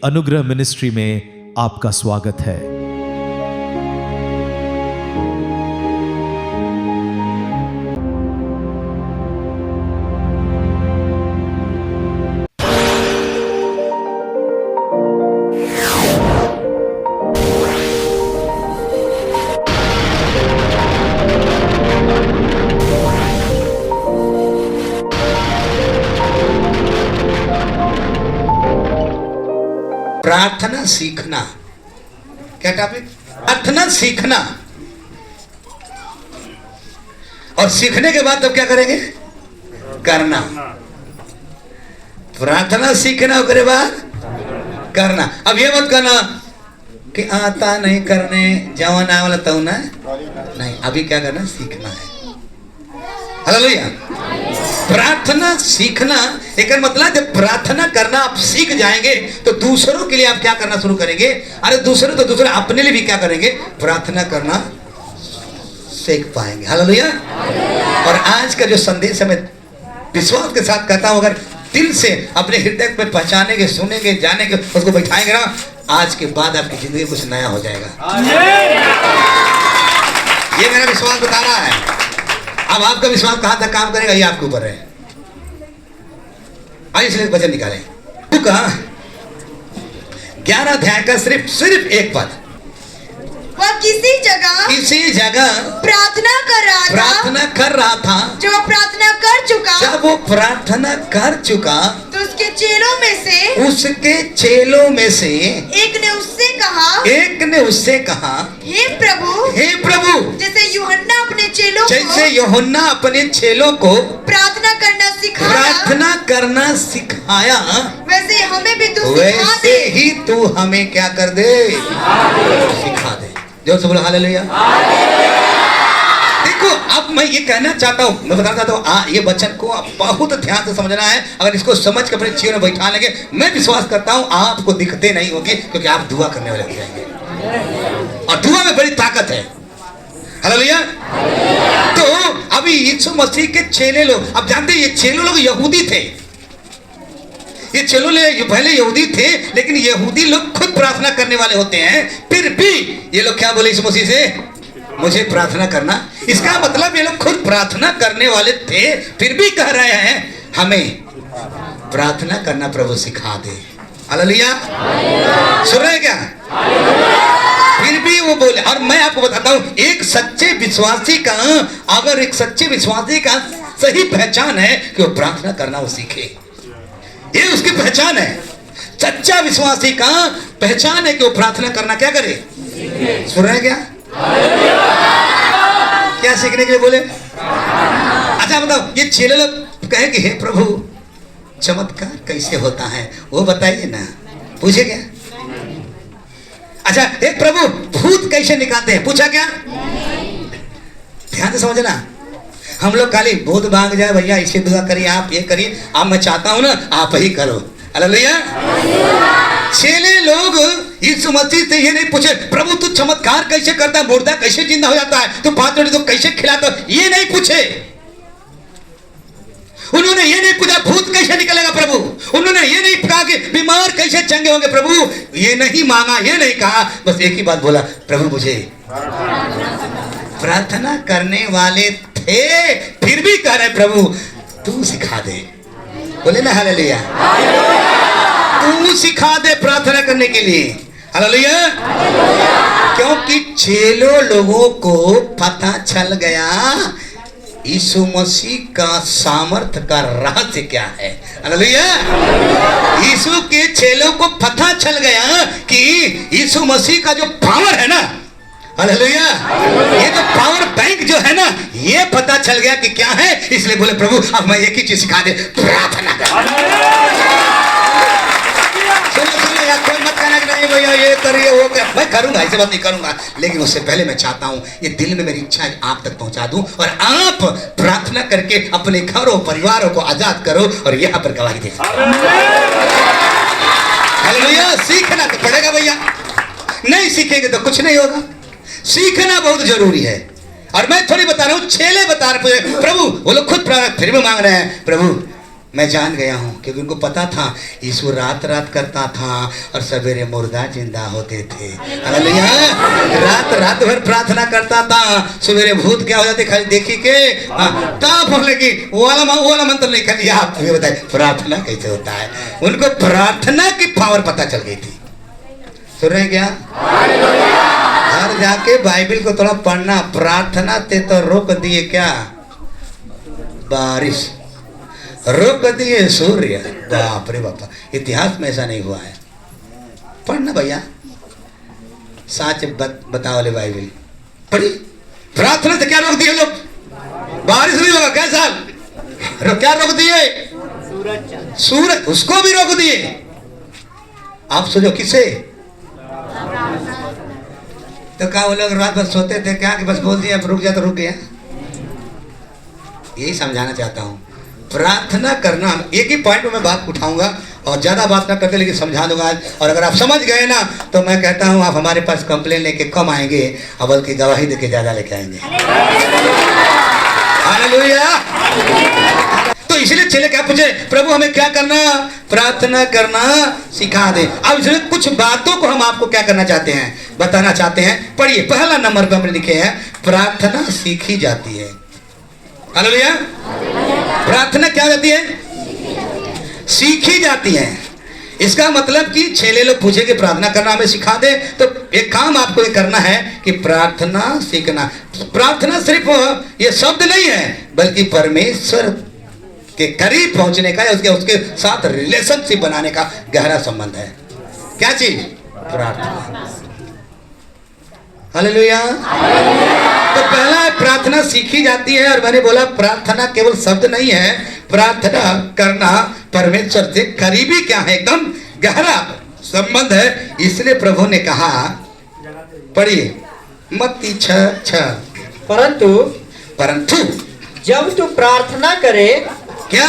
अनुग्रह मिनिस्ट्री में आपका स्वागत है। प्रार्थना सीखना। क्या टॉपिक? प्रार्थना सीखना। और सीखने के बाद तब क्या करेंगे? करना। प्रार्थना सीखना उसके बाद करना। अब ये मत करना कि आता नहीं करने जवाना वाला तो ना नहीं, अभी क्या करना? सीखना है। हालेलुया। प्रार्थना सीखना एक मतलब जब प्रार्थना करना आप सीख जाएंगे तो दूसरों के लिए आप क्या करना शुरू करेंगे? अरे दूसरे तो दूसरे अपने लिए भी क्या करेंगे? प्रार्थना करना सीख पाएंगे। हालेलुया। और आज का जो संदेश है मैं विश्वास के साथ कहता हूं, अगर दिल से अपने हृदय में पहचानेंगे, सुनेंगे, जानेंगे, उसको बैठाएंगे ना, आज के बाद आपकी जिंदगी कुछ नया हो जाएगा। ये मेरा विश्वास बता रहा है। अब आपका विश्वास कहां तक काम करेगा ये आपके ऊपर है। आइए इसलिए वचन निकालें। लूका 11 अध्याय का सिर्फ एक पद। वह किसी जगह प्रार्थना कर रहा था। जब वो प्रार्थना कर चुका तो उसके चेलों में से एक ने उससे कहा हे प्रभु जैसे यूहन्ना अपने चेलों को प्रार्थना करना सिखाया वैसे हमें भी ही तू हमें क्या कर दे? सिखा दे। जो सब बोलो हालेलुया। देखो अब मैं ये कहना चाहता हूँ, मैं बताना चाहता हूँ, ये वचन को बहुत ध्यान से समझना है। अगर इसको समझ के अपने जीवन में बैठा लेंगे, मैं विश्वास करता हूँ आपको दिखते नहीं होगी, क्योंकि आप दुआ करने वाले हो जाएंगे और दुआ में बड़ी ताकत है। हालेलुया। तो अभी यीशु मसीह के चेले लोग, अब जानते हैं ये चेले लोग यहूदी थे। ये चेलों पहले यहूदी थे, लेकिन यहूदी लोग खुद प्रार्थना करने वाले होते हैं। फिर भी ये लोग क्या बोले यीशु मसीह से? मुझे प्रार्थना करना। इसका मतलब ये लोग खुद प्रार्थना करने वाले थे, फिर भी कह रहे हैं हमें प्रार्थना करना प्रभु सिखा दे। हालेलुया। सुन रहे हैं क्या? फिर भी वो बोले। और मैं आपको बताता हूं, एक सच्चे विश्वासी का, अगर एक सच्चे विश्वासी का सही पहचान है कि वो प्रार्थना करना वो सीखे, ये उसकी पहचान है। सच्चा विश्वासी का पहचान है कि वो प्रार्थना करना क्या करे? सुन रहे हैं क्या? क्या सीखने के लिए बोले? अच्छा बताओ, ये चेले लोग कहे कि हे प्रभु चमत्कार कैसे होता है वो बताइए ना। पूछे क्या? अच्छा हे प्रभु भूत कैसे निकालते हैं? पूछा क्या? ध्यान से समझना। हम लोग खाली भूत भाग जाए भैया, इसे दुआ करिए, आप ये करिए, अब मैं चाहता हूं ना आप ही करो। हालेलुया। चेले लोग यीशु मसीह से ये नहीं पूछे प्रभु तू चमत्कार कैसे करता है, मुर्दा कैसे जिंदा हो जाता है, तू 5 रोटी तो कैसे खिलाता है, ये नहीं पूछे। उन्होंने ये नहीं पूछा भूत कैसे निकलेगा प्रभु, उन्होंने ये नहीं कहा कि बीमार कैसे चंगे होंगे प्रभु, ये नहीं मांगा, ये नहीं कहा। बस एक ही बात बोला, प्रभु मुझे प्रार्थना करने वाले थे, फिर भी कह रहे प्रभु तू सिखा दे। बोले ना हालेलुया। तू सिखा दे प्रार्थना करने के लिए। हालेलुया। क्योंकि चेलों लोगों को पता चल गया यीशु मसीह का सामर्थ्य का रहस्य क्या है। हालेलुया। यीशु के चेलों को पता चल गया कि यीशु मसीह का जो पावर है ना, हालेलुया, ये जो पावर बैंक जो है ना, ये पता चल गया कि क्या है। इसलिए बोले प्रभु अब मैं एक ही चीज सिखा दे, प्रार्थना कर। कोई मत कहना कि नहीं भैया ये करिए वो कर, मैं करूंगा, ऐसे बात नहीं करूंगा, लेकिन उससे पहले मैं चाहता हूं ये दिल में मेरी इच्छा आप तक पहुंचा दूं और आप प्रार्थना करके अपने घरों परिवारों को आजाद करो और यहां पर गवाही दे। हालेलुया। सीखना तो पड़ेगा भैया, नहीं सीखेंगे तो कुछ नहीं होगा। सीखना बहुत जरूरी है। और मैं थोड़ी बता रहा हूं, चेले बता रहे प्रभु, वो लोग खुद फिर भी मांग रहे हैं प्रभु मैं जान गया हूँ, क्योंकि उनको पता था यीशु रात रात करता था और सवेरे मुर्दा जिंदा होते थे। हालेलुया। रात रात भर प्रार्थना करता था, सवेरे भूत क्या हो जाते खाली देखी के तब बोले कि वो वाला मंत्र नहीं कर लिया। आप बताए प्रार्थना कैसे होता है। उनको प्रार्थना की पावर पता चल गई थी। सुन रहे हैं क्या? घर जाके बाइबल को थोड़ा पढ़ना। प्रार्थना ते तो रोक दिए क्या बारिश, रोक दिए सूर्य। बाप रे बापा, इतिहास में ऐसा नहीं हुआ है। पढ़ना भैया, सच बताओ ले बाइबल पढ़ी। प्रार्थना से क्या रोक दिए लोग? बारिश नहीं होगा कैसा? क्या रोक दिए? सूरज, उसको भी रोक दिए। आप सोचो किसे? तो क्या वो लोग रात भर सोते थे क्या कि बस बोल दिया रुक गया तो रुक गया? यही समझाना चाहता हूँ। प्रार्थना करना, एक ही पॉइंट में मैं बात उठाऊंगा और ज्यादा बात ना करते लेकिन समझा दूंगा आज। और अगर आप समझ गए ना तो मैं कहता हूँ आप हमारे पास कंप्लेन लेके कम आएंगे और बल्कि गवाही देके ज्यादा लेके आएंगे। हालेलुया। तो इसलिए चले क्या पूछे, प्रभु हमें क्या करना? प्रार्थना करना सिखा दे। अब इसमें कुछ बातों को हम आपको क्या करना चाहते हैं, बताना चाहते हैं। पढ़िए, पहला नंबर पर हमने लिखे हैं प्रार्थना सीखी जाती है। हालेलुया। प्रार्थना क्या होती है? सीखी जाती है। इसका मतलब कि छेले लोग पूछे कि प्रार्थना करना हमें सिखा दे, तो एक काम आपको ये करना है कि प्रार्थना सीखना। प्रार्थना सिर्फ ये शब्द नहीं है बल्कि परमेश्वर के करीब पहुंचने का या उसके साथ रिलेशनशिप बनाने का गहरा संबंध है। क्या चीज? प्रार्थना। हालेलुया। तो पहला है प्रार्थना सीखी जाती है। और मैंने बोला प्रार्थना केवल शब्द नहीं है, प्रार्थना करना परमेश्वर से करीबी क्या है, एकदम गहरा संबंध है। इसलिए प्रभु ने कहा, पढ़िए मत्ती 6:6, परंतु जब तू प्रार्थना करे, क्या?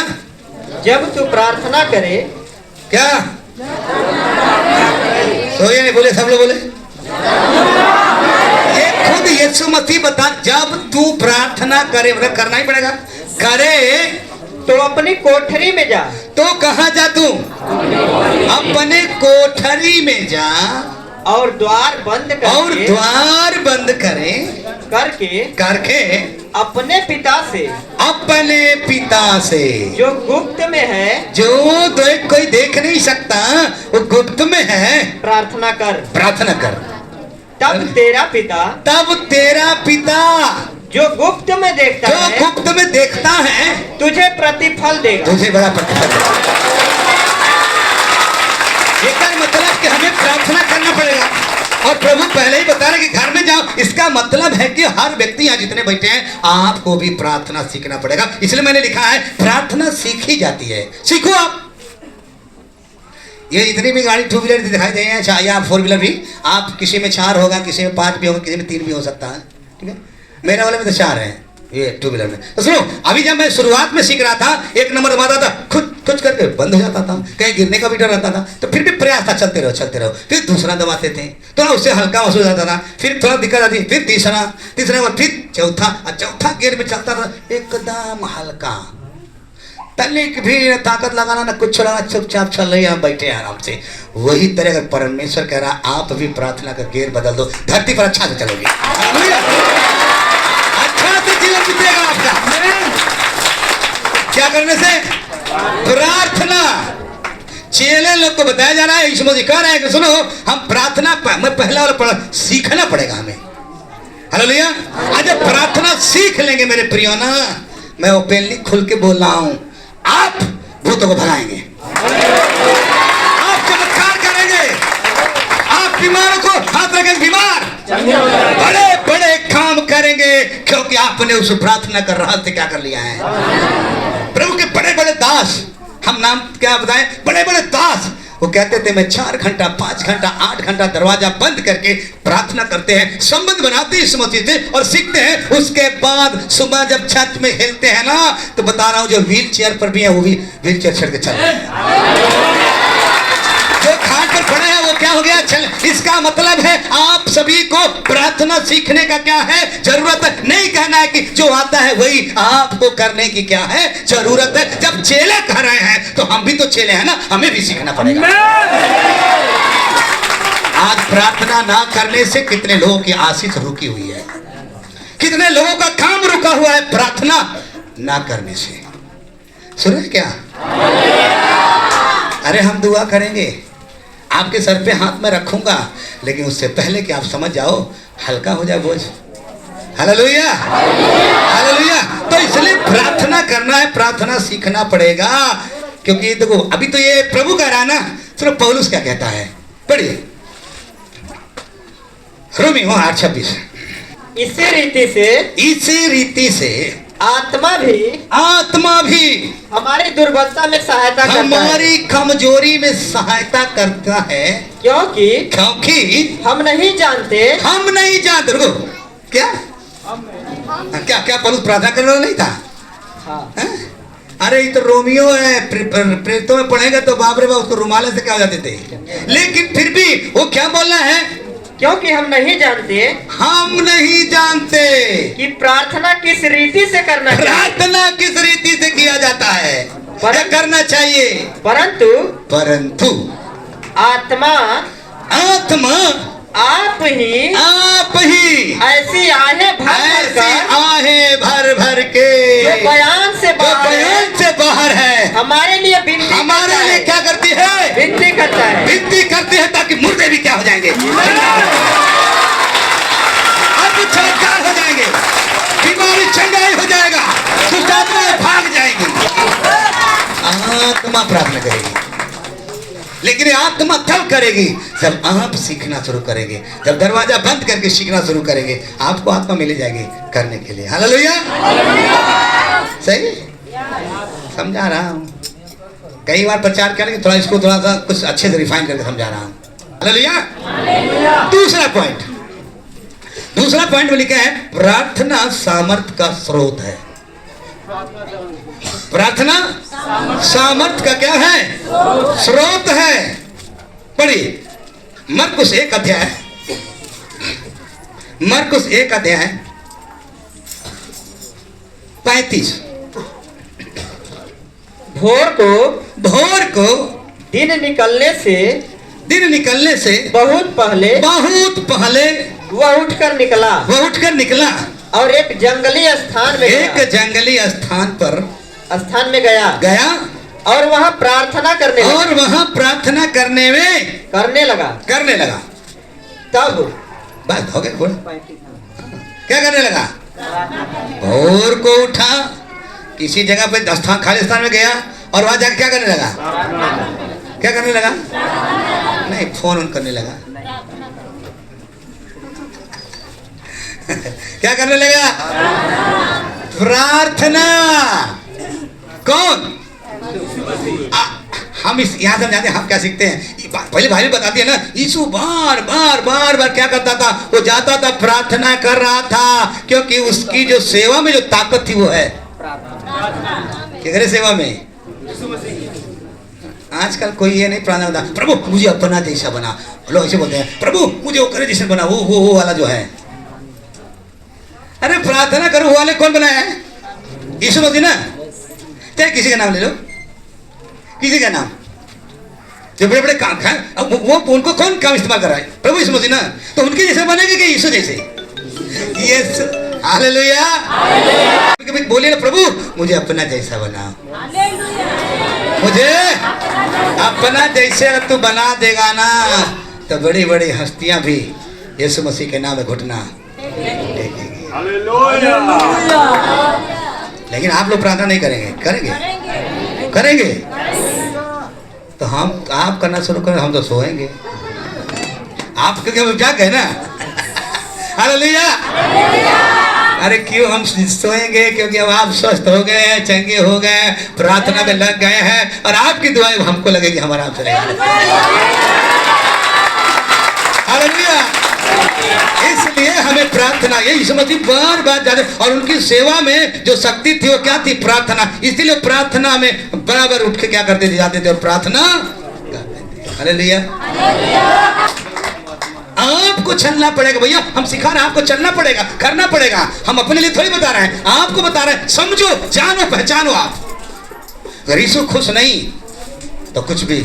जब तू प्रार्थना करे, क्या? तो ये नहीं बोले, सब लोग बोले। ये खुद यीशु मसीह बता, जब तू प्रार्थना करे, मतलब करना ही पड़ेगा, करे तो अपनी कोठरी में जा। तो कहाँ जा तू? अपने कोठरी में जा और द्वार बंद करके, और द्वार बंद करे करके अपने पिता से जो गुप्त में है, जो कोई देख नहीं सकता, वो गुप्त में है, प्रार्थना कर। तब तेरा पिता जो गुप्त में देखता है तुझे प्रतिफल देगा। तुझे बड़ा प्रतिफल देगा। इसका मतलब कि हमें प्रार्थना करना पड़ेगा। और प्रभु पहले ही बता रहे कि घर में जाओ। इसका मतलब है कि हर व्यक्ति यहाँ जितने बैठे हैं आपको भी प्रार्थना सीखना पड़ेगा। इसलिए मैंने लिखा है प्रार्थना सीखी जाती है। सीखो आप। ये जितनी भी गाड़ी 2 व्हीलर दिखाई दे रही है या 4 व्हीलर भी, आप किसी में 4 होगा, किसी में 5 भी होगा, किसी में 3 भी हो सकता है। ठीक है, मेरे वाले में तो 4 है ये 2 व्हीलर में। तो सुनो, अभी जब मैं शुरुआत में सीख रहा था 1 नंबर दबाता था, खुद करके बंद हो जाता था, कहीं गिरने का भी डर रहता था, तो फिर भी प्रयास था, चलते रहो। फिर दूसरा दबाते थे, थोड़ा उससे हल्का महसूस होता था, फिर थोड़ा दिक्कत आती, फिर तीसरा बाद फिर चौथा गियर में चलता था, एकदम हल्का, तनिक भी न ताकत लगाना न कुछ लगाना, चुपचाप चल रही, हम बैठे आराम से। वही तरह अगर परमेश्वर कह रहा आप भी प्रार्थना का गियर बदल दो, धरती पर अच्छा से चलोगे, अच्छा से जीवन बीतेगा आपका। क्या करने से? प्रार्थना। चेले लोग को बताया जा रहा है, यीशु मसीह कह रहे हैं कि सुनो, हम प्रार्थना मैं पहला वाला सीखना पड़ेगा हमें। हालेलुया। आज प्रार्थना सीख लेंगे मेरे प्रियो ना, मैं ओपनली खुल के बोल रहा हूं, आप भूतों को भगाएंगे, आप चमत्कार करेंगे, आप बीमारों को हाथ रखेंगे, बीमार बड़े बड़े काम करेंगे, क्योंकि आपने उस प्रार्थना कर रहा से क्या कर लिया है। प्रभु के बड़े बड़े दास, हम नाम क्या बताएं, बड़े बड़े दास, वो कहते थे मैं 4 घंटा 5 घंटा 8 घंटा दरवाजा बंद करके प्रार्थना करते हैं, संबंध बनाते हैं इस मसीह से और सीखते हैं। उसके बाद सुबह जब छत में हिलते हैं ना, तो बता रहा हूं जो व्हील चेयर पर भी है वो भी व्हील चेयर छोड़ के चल रहे हैं, जो खाट पर पड़े हैं वो क्या हो गया। चल, इसका मतलब है आप सभी को प्रार्थना सीखने का क्या है जरूरत नहीं कहना है कि जो आता है वही आपको करने की क्या है जरूरत है। जब चेले कह रहे हैं तो हम भी तो चेले हैं ना, हमें भी सीखना पड़ेगा। आज प्रार्थना ना करने से कितने लोगों की आशीष रुकी हुई है, कितने लोगों का काम रुका हुआ है प्रार्थना ना करने से। सुने क्या? अरे हम दुआ करेंगे, आपके सर पे हाथ में रखूंगा, लेकिन उससे पहले कि आप समझ जाओ, हल्का हो जाए बोझ। Hallelujah, hallelujah. तो इसलिए प्रार्थना करना है, प्रार्थना सीखना पड़ेगा। क्योंकि देखो अभी तो ये प्रभु का रहा ना, चलो पौलुस क्या कहता है, पढ़िए रोमियो 8:26। इसी रीति से आत्मा भी हमारी दुर्बलता में सहायता करता है, हमारी कमजोरी में सहायता करता है। क्योंकि हम नहीं जानते रुको, क्या पौलुस प्रार्थना करने वाला नहीं था? हाँ। अरे ये तो रोमियो है, प्रेरितों में पढ़ेगा तो बाप रे बाप उसको रुमाले से क्या हो जाते थे। लेकिन फिर भी वो क्या बोलना है, क्योंकि हम नहीं जानते कि प्रार्थना किस रीति से करना चाहिए, प्रार्थना किस रीति से किया जाता है, क्या करना चाहिए। परंतु आत्मा आप ही ऐसी आहें भर भर के जो बयान से बाहर है हमारे लिए क्या करती है, विनती करती है ताकि मुर्दे भी क्या हो जाएंगे, अब चमत्कार हो जाएंगे, बीमारी चंगाई हो जाएगा, दुष्टात्माएं भाग जाएंगी। आत्मा प्रार्थना करेगी, लेकिन आत्मा तब करेगी जब आप सीखना शुरू करेंगे, जब दरवाजा बंद करके सीखना शुरू करेंगे, आपको आत्मा मिल जाएगी करने के लिए। हालेलुया, सही समझा रहा हूँ। कई बार प्रचार करेंगे, थोड़ा इसको थोड़ा सा कुछ अच्छे से रिफाइन करके समझा रहा हूँ। हालेलुया। दूसरा पॉइंट में लिखा है प्रार्थना सामर्थ का स्रोत है। प्रार्थना सामर्थ का क्या है, स्रोत है। पढ़िए मरकुस 1 अध्याय 35। भोर को दिन निकलने से बहुत पहले वह उठकर निकला और एक जंगली स्थान में गया और वहाँ प्रार्थना करने लगा। तब बात हो गई, क्या करने लगा, भोर को उठा, किसी जगह पे स्थान खाली स्थान में गया और वहां जाकर क्या करने लगा, नहीं फोन करने लगा क्या करने लगा, प्रार्थना। कौन? हम इस यहाँ समझाते हैं, हम क्या सीखते हैं, पहले भाई बताती है ना, यीशु बार बार क्या करता था, वो जाता था प्रार्थना कर रहा था, क्योंकि उसकी जो सेवा में जो ताकत थी वो है किसकी सेवा में। आजकल कोई ये नहीं प्रार्थना होता, प्रभु मुझे अपना जैसा बना, लोग ऐसे बोलते हैं, प्रभु मुझे वो करे जैसे बना, वो वाला जो है। अरे प्रार्थना करो वाले कौन बनाया है, यीशु मसीह ना। चाहे किसी का नाम ले लो, किसी का नाम, जो बड़े बड़े काम खाए वो उनको कौन काम इस्तेमाल कर रहा है, प्रभु यीशु मसीह ना, तो उनके जैसे बनेंगे कि यीशु जैसे। Yes, hallelujah. कभी बोलिए ना, प्रभु मुझे अपना जैसा बना, मुझे अपना जैसे अगर तू बना देगा ना, तो बड़ी बड़ी हस्तियां भी यीशु मसीह के नाम में घुटना टेकेंगी। लेकिन आप लोग प्रार्थना नहीं करेंगे तो आप करना शुरू करें, हम तो सोएंगे। आप क्योंकि क्या कहे ना, हालेलुया। अरे क्यों हम सोएंगे, क्योंकि अब आप स्वस्थ हो गए हैं, चंगे हो गए, प्रार्थना में लग गए हैं, और आपकी दुआएं हमको लगेगी हमारा आप चलेगा। हालेलुया। इसलिए हमें प्रार्थना, ये यीशु मसीह बार बार जाते, और उनकी सेवा में जो शक्ति थी वो क्या थी, प्रार्थना। इसलिए प्रार्थना में बराबर उठ के क्या करते थे, जाते थे और प्रार्थना करते थे। हालेलुया। हमको चलना पड़ेगा भैया, हम सिखा रहे हैं, आपको चलना पड़ेगा, करना पड़ेगा। हम अपने लिए थोड़ी बता रहे हैं, आपको बता रहे हैं। समझो, जानो, पहचानो। आप अगर यीशु खुश नहीं तो कुछ भी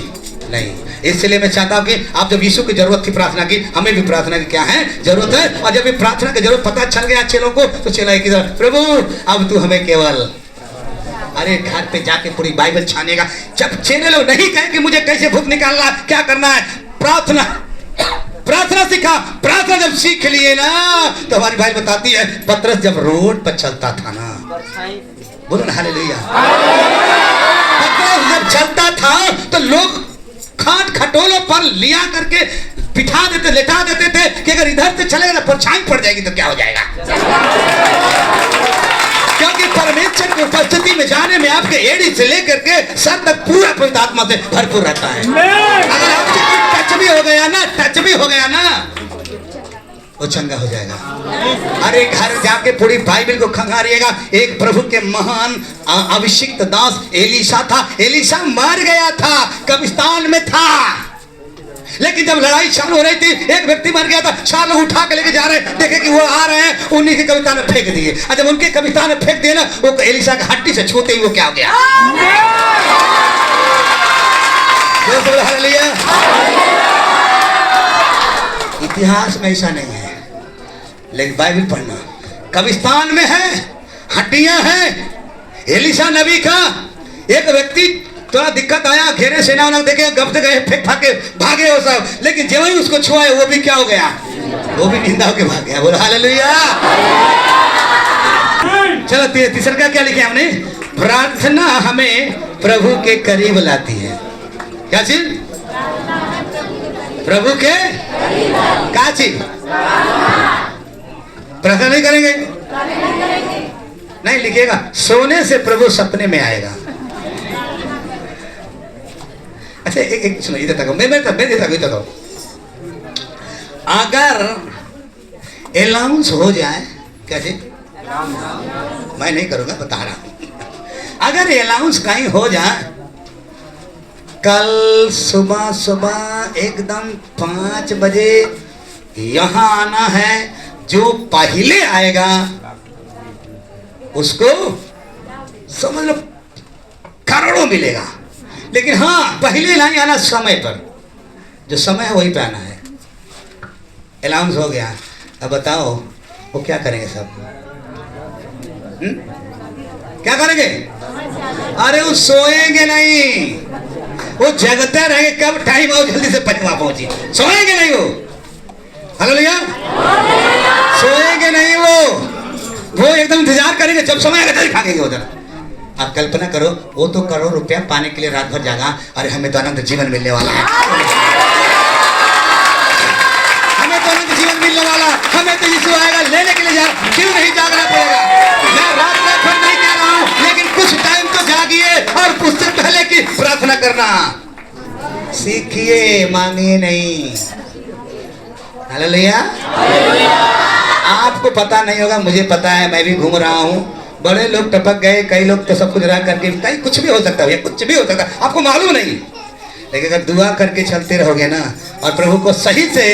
नहीं। इसलिए मैं चाहता हूं कि आप जब यीशु की जरूरत थी प्रार्थना की, हमें भी प्रार्थना की क्या है जरूरत है। और जब ये प्रार्थना की जरूरत पता चल गया चेलों को, तो चेला की प्रभु अब तू हमें केवल, अरे घर पे जाके पूरी बाइबल छानेगा। जब चेले लोग नहीं कहे कि मुझे कैसे भूत निकालना, क्या करना है, प्रार्थना प्रार्थना सीखा। प्रार्थना जब सीख लिए ना, तो हमारी भाई बताती है पतरस जब रोड पर चलता था ना, बोलो ना हालेलुया, पतरस जब चलता था तो लोग खाट खटोलों पर लिया करके बिठा देते, लेटा देते थे कि अगर इधर से चलेगा तो परछाई पड़ जाएगी तो क्या हो जाएगा। क्योंकि परमेश्वर की उपस्थिति में जाने में आपके एड़ी से लेकर के सर तक पूरा पवित्र आत्मा से भरपूर रहता है। अगर आपसे कोई टच भी हो गया ना वो चंगा हो जाएगा। अरे घर जाके पूरी बाइबल को खंगारिएगा। एक प्रभु के महान अभिषिक्त दास एलीशा था। एलीशा मर गया था, कब्रिस्तान में था, लेकिन जब लड़ाई चालू हो रही थी, एक व्यक्ति मर गया था, 4 लोग उठा के लेके जा रहे, देखे कि वो आ रहे हैं, उन्हीं के कब्रिस्तान में फेंक दिए। और जब उनके कब्रिस्तान में फेंक दिए ना, वो एलीशा की हड्डी से छूते ही वो क्या हो गया। इतिहास में ऐसा नहीं है, लेकिन बाइबल पढ़ना। कब्रिस्तान में है, हड्डियां हैं। एलीशा नबी का एक व्यक्ति थोड़ा दिक्कत आया, घेरे सेना वाला देखे, गब्त गए, फेंक फाके भागे वो सब, लेकिन जब ही उसको छुआ वो भी क्या हो गया, वो भी निंदा होके भाग गया। बोलो हालेलुया। चलो तीसरा का क्या लिखे हमने, प्रार्थना हमें प्रभु के करीब लाती है। क्या चीज, प्रभु के क्या चीज, प्रार्थना नहीं करेंगे, नहीं लिखिएगा, सोने से प्रभु सपने में आएगा। अच्छा एक सुनो, इधर तक मैं देता हूं। अगर अलाउंस हो जाए, कैसे, मैं नहीं करूंगा, बता रहा हूं। अगर अलाउंस कहीं हो जाए, कल सुबह एकदम 5 बजे यहां आना है, जो पहले आएगा उसको समझ लो करोड़ों मिलेगा। लेकिन हाँ, पहले नहीं आना, समय पर, जो समय है वही पे आना है। अलाउंस हो गया, अब बताओ वो क्या करेंगे सब, क्या करेंगे। अरे वो सोएंगे नहीं, वो जगते रहेंगे, कब टाइम आओ जल्दी से वहां पहुंची, सोएंगे नहीं वो। हालेलुया, सोएंगे नहीं वो एकदम इंतजार करेंगे, जब समय आएगा जल्दी भागेंगे उधर। आप कल्पना करो, वो तो करोड़ रुपया पाने के लिए रात भर जागा, अरे हमें तो अनंत जीवन मिलने वाला है, हमें तो अनंत जीवन मिलने वाला, हमें तो यीशु आएगा लेने के लिए जा, क्यों नहीं जागना पड़ेगा। मैं रात भर नहीं कह रहा हूं, लेकिन कुछ टाइम तो जागिए और उससे पहले की प्रार्थना करना सीखिए, मांगिए नहीं। हालेलुया। आपको पता नहीं होगा, मुझे पता है, मैं भी घूम रहा हूं, बड़े लोग टपक गए, कई लोग तो सब कुछ रह करके, कहीं कुछ भी हो सकता है, कुछ भी हो सकता है, आपको मालूम नहीं। लेकिन अगर दुआ करके चलते रहोगे ना, और प्रभु को सही से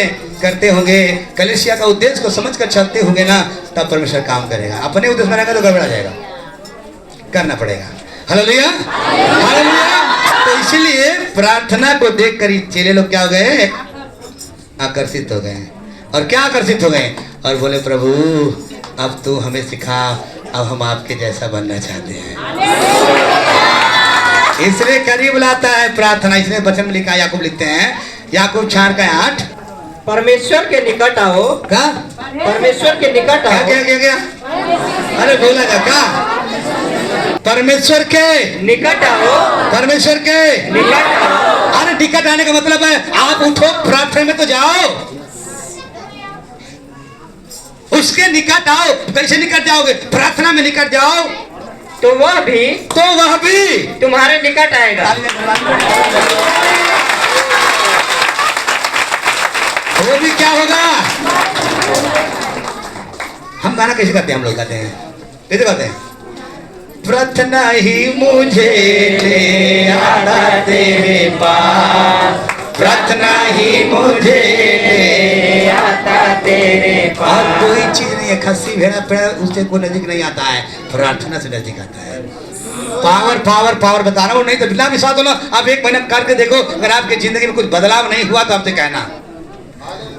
करते होंगे, कलीसिया का उद्देश्य को समझ कर चलते होंगे ना, तब परमेश्वर काम करेगा। अपने उद्देश्य में रहेगा तो गड़बड़ा जाएगा, करना पड़ेगा। Hallelujah, hallelujah. तो इसलिए प्रार्थना को देख कर चेले लोग क्या हो गए, आकर्षित हो गए। और क्या आकर्षित हो गए, और बोले प्रभु अब तू हमें सिखा, अब हम आपके जैसा बनना चाहते हैं। इसलिए करीब लाता है प्रार्थना। इसलिए वचन में लिखा, याकूब लिखते हैं, याकूब 4:8, परमेश्वर के निकट आओ। क्या, परमेश्वर के निकट आओ। क्या? अरे बोला जा, क्या, परमेश्वर के निकट आओ, परमेश्वर के निकट आओ। अरे निकट आने का मतलब है आप उठो, प्रार्थना में तो जाओ, उसके निकट आओ। कैसे निकट जाओगे, प्रार्थना में निकट जाओ, तो वह भी तुम्हारे निकट आएगा। वो भी क्या होगा। हम गाना कैसे गाते हैं, हम लोग गाते हैं, कैसे गाते हैं, प्रार्थना ही मुझे ले आना तेरे पास, प्रार्थना ही मुझे ले आता चीज नहीं है, खस्सी भेड़ा पेड़ा उससे कोई नजदीक नहीं आता है, प्रार्थना से नजदीक आता है। पावर पावर पावर बता रहा हूँ, नहीं तो बिना विश्वास हो ना, आप एक महीना करके देखो, अगर आपकी जिंदगी में कुछ बदलाव नहीं हुआ तो आपसे कहना,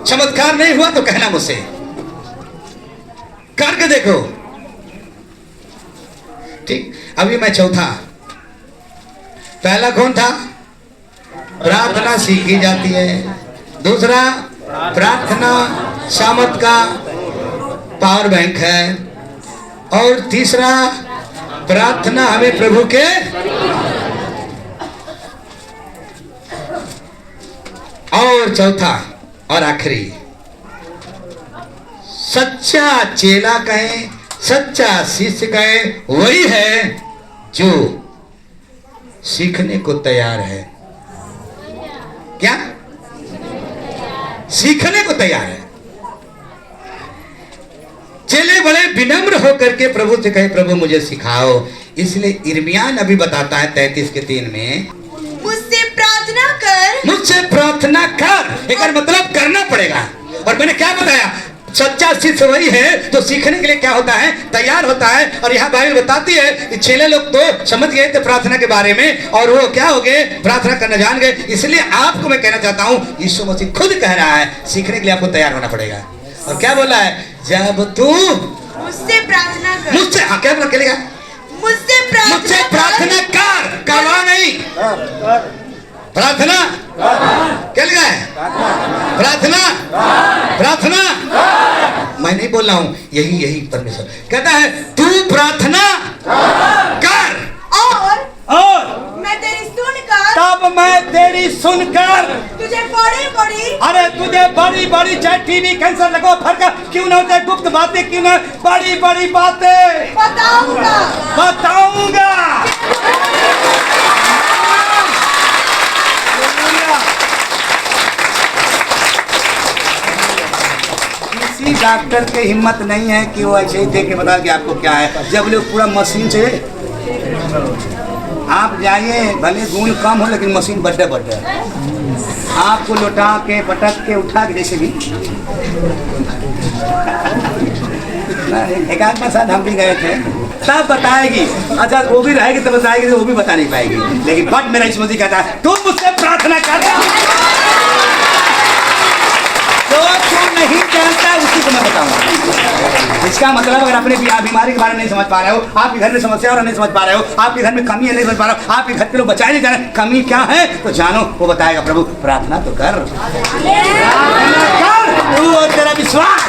चमत्कार नहीं हुआ तो कहना मुझसे, करके देखो। ठीक, अभी मैं चौथा, पहला कौन था? प्रार्थना सीखी जाती है, दूसरा प्रार्थना सामर्थ का पावर बैंक है, और तीसरा प्रार्थना हमें प्रभु के और चौथा और आखिरी सच्चा चेला कहें, सच्चा शिष्य कहें, वही है जो सीखने को तैयार है। क्या? सीखने को तैयार है। चेले बड़े विनम्र होकर के प्रभु से कहे, प्रभु मुझे सिखाओ। इसलिए इर्मिया नबी बताता है 33:3 में, मुझसे प्रार्थना कर, मुझसे प्रार्थना कर। एक मतलब करना पड़ेगा। और मैंने क्या बताया? सच्चा शिष्य वही है जो सीखने के लिए क्या होता है? तैयार होता है। और यहाँ बाइबल बताती है कि चेले लोग तो समझ गए थे प्रार्थना के बारे में, और वो क्या हो गए? प्रार्थना करना जान गए। इसलिए आपको मैं कहना चाहता हूँ, यीशु मसीह खुद कह रहा है सीखने के लिए आपको तैयार होना पड़ेगा। और क्या बोला है? जब तू मुझसे प्रार्थना कर, मुझसे, हाँ क्या बोला? क्या? मुझसे प्रार्थना कर, करवा नहीं, प्रार्थना क्या लिखा है? प्रार्थना, प्रार्थना। मैं नहीं बोल रहा हूं, यही परमेश्वर कहता है, तू प्रार्थना कर और मैं तेरी सुनकर, तब मैं तेरी सुनकर तुझे बड़ी बड़ी, अरे तुझे बड़ी बड़ी, चाहे टीवी कैंसर लगो, फर्क क्यों ना होता है, गुप्त बातें क्यों ना, बड़ी बड़ी बातें बताऊंगा। किसी डॉक्टर की हिम्मत नहीं है कि वो ऐसे ही दे के बता कि आपको क्या है। जब लोग पूरा मशीन से, आप जाइए, भले गुण कम हो लेकिन मशीन बड्डे आपको लौटा के पटक के उठा के, जैसे भी एक आध बार साथ हम भी गए थे, सब बताएगी। अच्छा वो भी रहेगी तो बताएगी, वो भी बता नहीं पाएगी। लेकिन बट मेरा यीशु मसीह कहता है, तू मुझसे प्रार्थना कर, तो तू नहीं जानता उसी को मैं बताऊंगा। इसका मतलब अगर अपने बीमारी के बारे में नहीं समझ पा रहे हो, आपके घर में समस्या और नहीं समझ पा रहे हो, आपके घर में कमी है नहीं समझ पा रहे हो, आपके घर के लोग बचाए नहीं जा रहे, कमी क्या है तो जानो, वो बताएगा। प्रभु प्रार्थना तो कर, तू और तेरा विश्वास,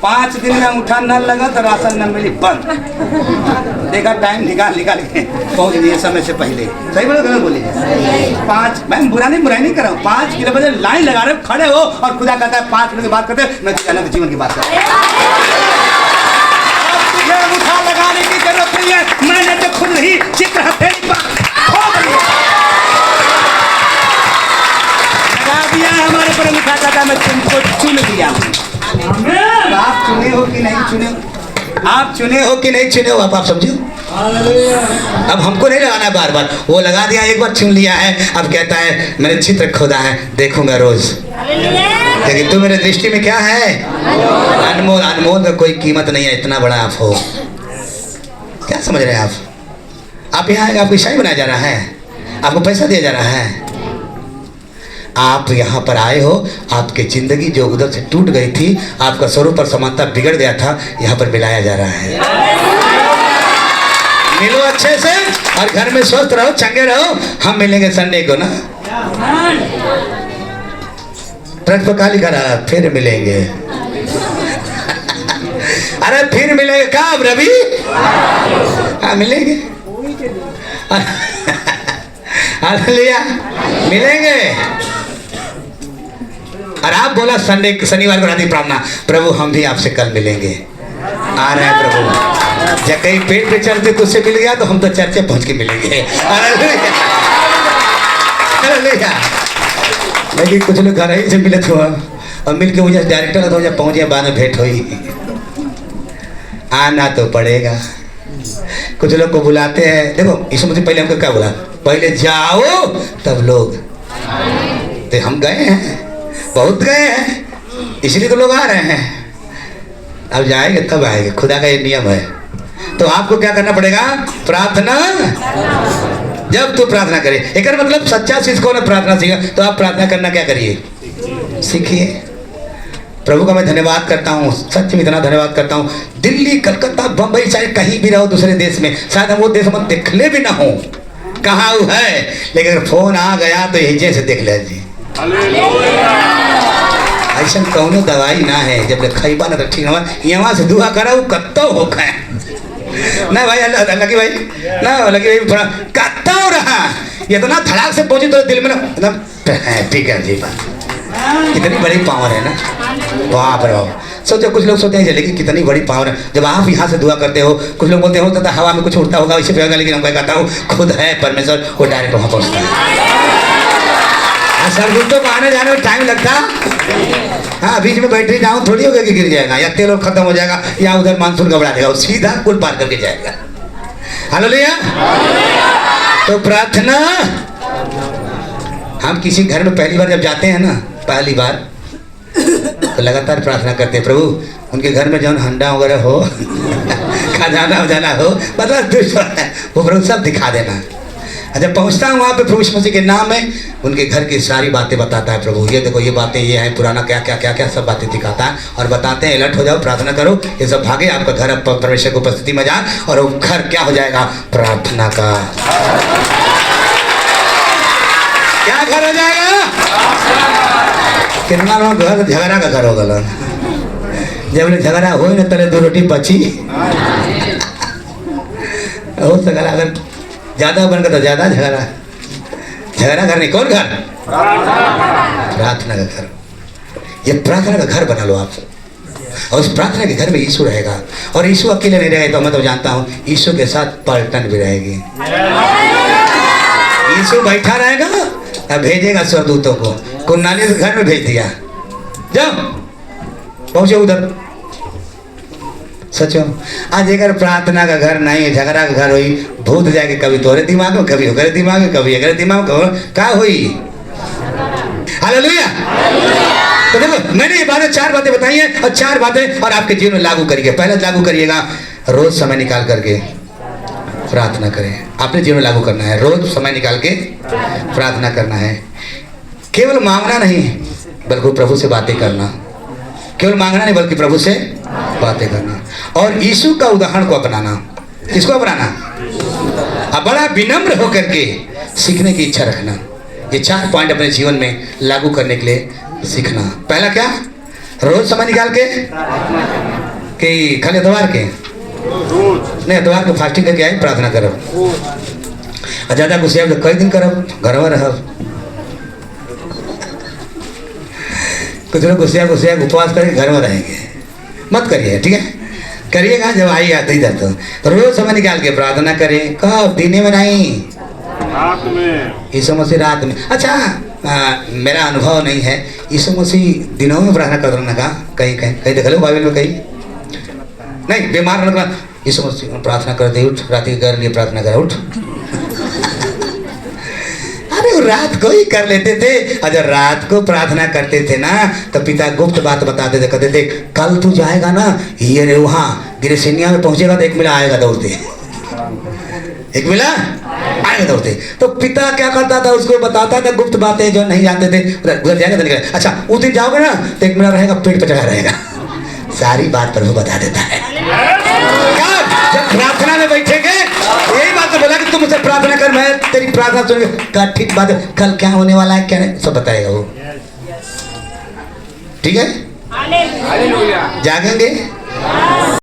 5 दिन में उठा न लगा तो राशन न मिली, बंद। देखा टाइम निकाल के पहुंच गए समय से पहले। सही बोलो गलत बोली? 5, मैं बुराई नहीं कर रहा हूँ, 5 किलोमीटर लाइन लगा रहे खड़े हो और खुदा कहता है 5 मिनट की बात करते, मैं अनंत जीवन की बात करता हूँ। उठा लगाने की जरूरत नहीं है, मैंने तो खुद ही चित्र हथेली पर लगा दिया। हमारे पर लिखा था, मैं तुमको चुन दिया। आप चुने हो कि नहीं चुने? आप चुने हो कि नहीं चुने हो? आप समझो। अब हमको नहीं लगाना बार बार, वो लगा दिया, एक बार चुन लिया है। अब कहता है मैंने चित्र खोदा है, देखूंगा रोज। लेकिन तू मेरे दृष्टि में क्या है? अनमोल। अनमोल का कोई कीमत नहीं है, इतना बड़ा आप हो। क्या समझ रहे हैं आप? आप यहाँ आपको ईसाई बनाया जा रहा है, आपको पैसा दिया जा रहा है। आप यहाँ पर आए हो, आपकी जिंदगी जो उधर से टूट गई थी, आपका स्वरूप और समानता बिगड़ गया था, यहाँ पर मिलाया जा रहा है। मिलो अच्छे से और घर में स्वस्थ रहो, चंगे रहो। हम मिलेंगे संडे को ना, ट्रक पर काली करा, फिर मिलेंगे। अरे फिर मिलेंगे कब रवि? हाँ मिलेंगे, हालेलुया, मिलेंगे। और आप बोला संडे शनिवार को रात की प्रार्थना, प्रभु हम भी आपसे कल मिलेंगे। आ रहे हैं प्रभु, जब कहीं पेट पे चलते तो उससे मिल गया तो हम तो चर्चे पहुंच के मिलेंगे। लेकिन कुछ लोग घर ही से मिले थे और मिल के मुझे डायरेक्टर तो जब पहुंचे बाद में भेंट हुई। आना तो पड़ेगा। कुछ लोग को बुलाते हैं, देखो यीशु मसीह पहले हमको क्या बोला? पहले जाओ तब लोग। तो हम गए हैं, बहुत गए हैं, इसलिए तो लोग आ रहे हैं। अब जाएंगे तब आएंगे, खुदा का ये नियम है। तो आपको क्या करना पड़ेगा? प्रार्थना। जब तू प्रार्थना करे, एक मतलब सच्चा शिक्षकों ने प्रार्थना सीखा, तो आप प्रार्थना करना क्या करिए? सीखिए। प्रभु का मैं धन्यवाद करता हूँ, सच में इतना धन्यवाद करता हूँ। दिल्ली, कलकत्ता, बम्बई, चाहे कहीं भी रहो दूसरे देश में, शायद हम वो देश में देखले भी ना हो कहाँ वो है, लेकिन अगर फोन आ गया तो यही जैसे देख ले जी। ऐसा कौनो दवाई ना है, जब खैबा ना तो ठीक ना, यहाँ से दुआ करा वो कत्तो हो खाए ना भाई। लकी भाई ना, लकी भाई थोड़ा कत्ता हो रहा, इतना धड़ाक से पहुंची तो दिल में ना एकदम ठीक है जी। बात कितनी बड़ी पावर है ना, बाप रे बाप। सोचो, कुछ लोग सोचते हैं लेकिन कितनी बड़ी पावर है। जब आप यहाँ से दुआ करते हो, कुछ लोग बोलते हो तो हवा में कुछ उड़ता होगा इसे पे होगा, लेकिन हम क्या कहता हूँ, खुद है परमेश्वर, वो डायरेक्ट वहाँ पहुँचता है। सर्वदूतों को आने जाने में टाइम लगता। हाँ, बीच में बैटरी डाउन थोड़ी होगा कि गिर जाएगा, या तेल और खत्म हो जाएगा, या उधर मानसून घबरा देगा, सीधा पुल पार करके जाएगा। हालेलुया। तो प्रार्थना, हम किसी घर में पहली बार जब जाते हैं ना, पहली बार तो लगातार प्रार्थना करते हैं, प्रभु उनके घर में जौन हंडा वगैरह हो खजाना वजाना हो, मतलब वो प्रभु सब दिखा देना। जब पहुंचता हूँ वहाँ पे प्रभु यीशु मसीह के नाम में, उनके घर की सारी बातें बताता है। प्रभु ये देखो, ये बातें ये हैं, पुराना क्या क्या क्या क्या सब बातें दिखाता है, और बताते हैं अलर्ट हो जाओ, प्रार्थना करो, ये सब भागे, आपका घर अब परमेश्वर की उपस्थिति में जाए, और वो घर क्या हो जाएगा? प्रार्थना का क्या घर हो जाएगा? कितना लोग घर झगड़ा का घर हो गया। जब झगड़ा हो ना तले 2 रोटी बची हो सकता, अगर ज्यादा बन गया तो ज्यादा झगड़ा। झगड़ा घर नहीं, कौन घर? प्रार्थना का घर। ये प्रार्थना का घर बना लो आप, और उस प्रार्थना के घर में यीशु रहेगा। और यीशु अकेले नहीं रहेगा, तो मैं तो जानता हूँ यीशु के साथ पलटन भी रहेगी। यीशु बैठा रहेगा, अब भेजेगा स्वर्गदूतों को। कुन्नानी के घर में भेज दिया, जाओ पहुंचे उधर। सचो, आज अगर प्रार्थना का घर नहीं है, झगड़ा का घर हुई, भूत जाएगी, कभी तोरे दिमाग में, कभी ओकरे दिमाग में, कभी अगले दिमाग में, क्या हुई? हालेलुया। तो देखो, मैंने ये बातें 4 बातें बताई हैं, और 4 बातें और आपके जीवन में लागू करिए। पहले लागू करिएगा, रोज समय निकाल करके प्रार्थना करें। आपने जीवन में लागू करना है, रोज समय निकाल के प्रार्थना करना है। केवल मांगना नहीं, बल्कि प्रभु से बातें करना। केवल मांगना नहीं, बल्कि प्रभु से बातें करना, और यीशु का उदाहरण को अपनाना। किसको अपनाना? अब बड़ा विनम्र होकर के सीखने की इच्छा रखना। ये 4 पॉइंट अपने जीवन में लागू करने के लिए सीखना। पहला क्या? रोज समय निकाल के, कि खाली इतवार के नहीं, इतवार के फास्टिंग करके आए, प्रार्थना करब। और ज्यादा गुस्से तो कई दिन करब, घर में रहब। कुछ लोग गुस्से उपवास करके घर में रहेंगे, मत करिए, ठीक है? करिएगा जब आई आते ही जाते, तो रोज समय निकाल के प्रार्थना करें। कब? दिन में नहीं, रात में। यीशु मसीह रात में। अच्छा, मेरा अनुभव नहीं है, यीशु मसीह दिनों में प्रार्थना करना का? कहीं कहीं देख लो बाइबल में, कहीं नहीं। बीमार होने का यीशु मसीह प्रार्थना करते, उठ, रात के कर लिए प्रार्थना कर, उठ। अरे वो रात को ही कर लेते थे, और जब रात को प्रार्थना करते थे ना, तो पिता गुप्त बात बताते थे, कहते थे कल तू जाएगा ना, ये रे वहाँ गिरसिनिया में पहुंचेगा तो 1 मिला आएगा दौड़ते, 1 मिला आएगा दौड़ते। तो पिता क्या करता था? उसको बताता था गुप्त बातें जो नहीं जानते थे, उधर जाएगा तो निकलेगा। अच्छा, उस दिन जाओगे ना तो 1 मिला रहेगा, पेट पे चढ़ा रहेगा, सारी बात प्रभु बता देता है। जब प्रार्थना में बैठेंगे, यही बात तो बोला कि तुम मुझसे प्रार्थना कर, मैं तेरी प्रार्थना सुनूंगा। ठीक बात है, कल क्या होने वाला है, क्या नहीं, सब बताएगा वो, ठीक है? जागेंगे।